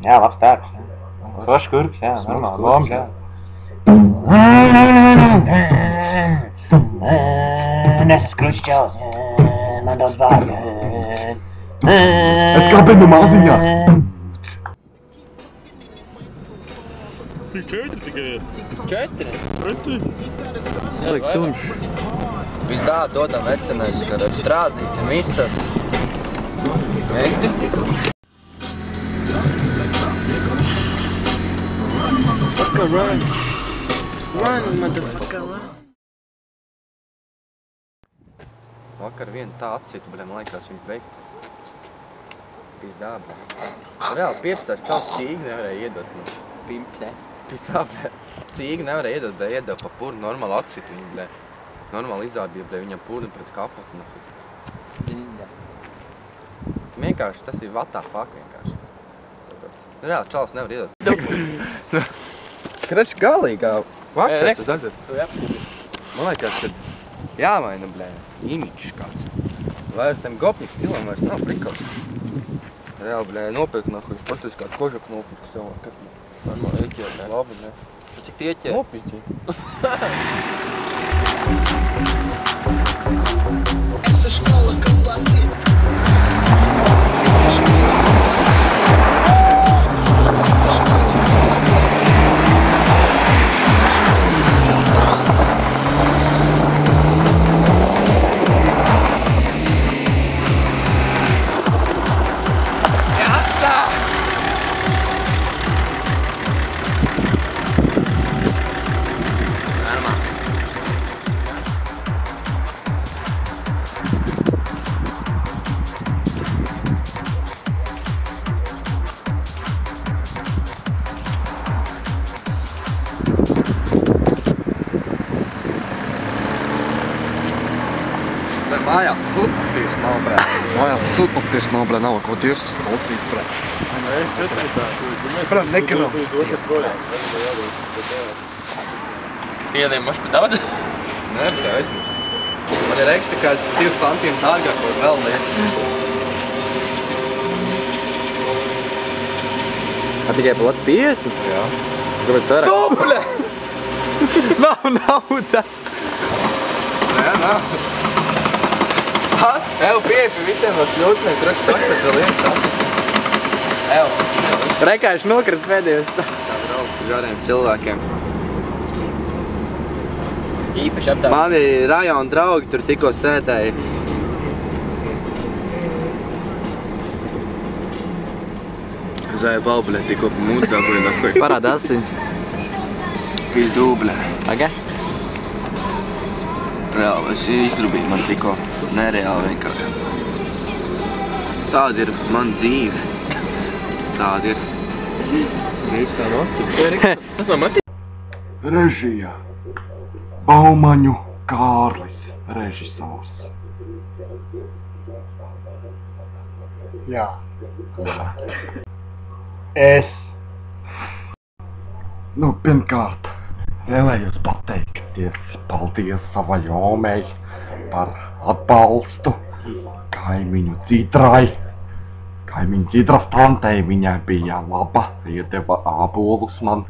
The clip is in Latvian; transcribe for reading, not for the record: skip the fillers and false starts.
Jā, labs tērps. Rošs kurks, jā, normāli, loms, jā. Nesas krušķels, man daudz vārdu. Es kāpēc no māziņā? Tik 4 tikai ir. 4? 4? Ielikt tumšs. Pizdā dodam vecenais, kad strādīsim visas. Motherfucker, run! Run, motherfucker, run! Vakar vienu tā atsita, man liekas, viņu beigts. Pizdā, reāli 15 čals cīgi nevarēja iedot man. Pizdā, cīgi nevarēja iedot, bļē, iedot pa purnu, normāli atsita viņu, bļē. Normāli izrādīja, bļē, viņam purnu pret kapatu, nahu. Vienkārši, tas ir what the fuck vienkārši. Reāli čals nevar iedot. Krač galīgā vakars, tas atzīst. Man liekas, ka jāmaina, blē, imidžs kāds. Vairs tam gopnik stilam vairs nav prikals. Reāli, blē, nopirkt nahuļ, paštais kādu kožaku nopirkt savā kartnā. Normāli ieķēr, blē. Labi, blē. Cik tie ieķēr? Nopirkt. Это школа колбасы. Это школа колбасы. Это школа колбасы. Mājās sūtties nav, brē. Mājās sūtties nav, brē, nav ko Dievs uzlaucīt, brē. Es 4 tā. Brē, nekarams. Piediem maš pa daudz? Nē, brē, aizmirst. Man ir ekstra kāds 2 centiem dārgāk, ko vēl liek. Tikai pa lats 50? Jā. Kāpēc vairāk? Tu, brē! Nav nauda! Nē, nav. Evo, pieeja pie visiem no šļūtniem, kur es saku, vēl iekšā. Evo. Rekāši nokrast pēdējos. Tā draugs gariem cilvēkiem. Īpaši aptāv. Mani rajona draugi tur tikko sēdēja. Zāja balbuļē tikko pa mūtu dabūja nahuj. Parāda asiņš. Pizdu, blē. Aga? Reāli, es izgrubīju man tikko nereāli vienkārši. Tāda ir man dzīve. Tāda ir. Viss tā notika. Tas nav Mati? Režija. Baumaņu Kārlis, režisors. Jā. Es. Nu, pirmkārt, vēlējos pateikties, paldies savai omei par atbalstu kaimiņu Dzidrai. Kaimiņu Dzidras tantei viņai bija laba, iedeva ābolus man.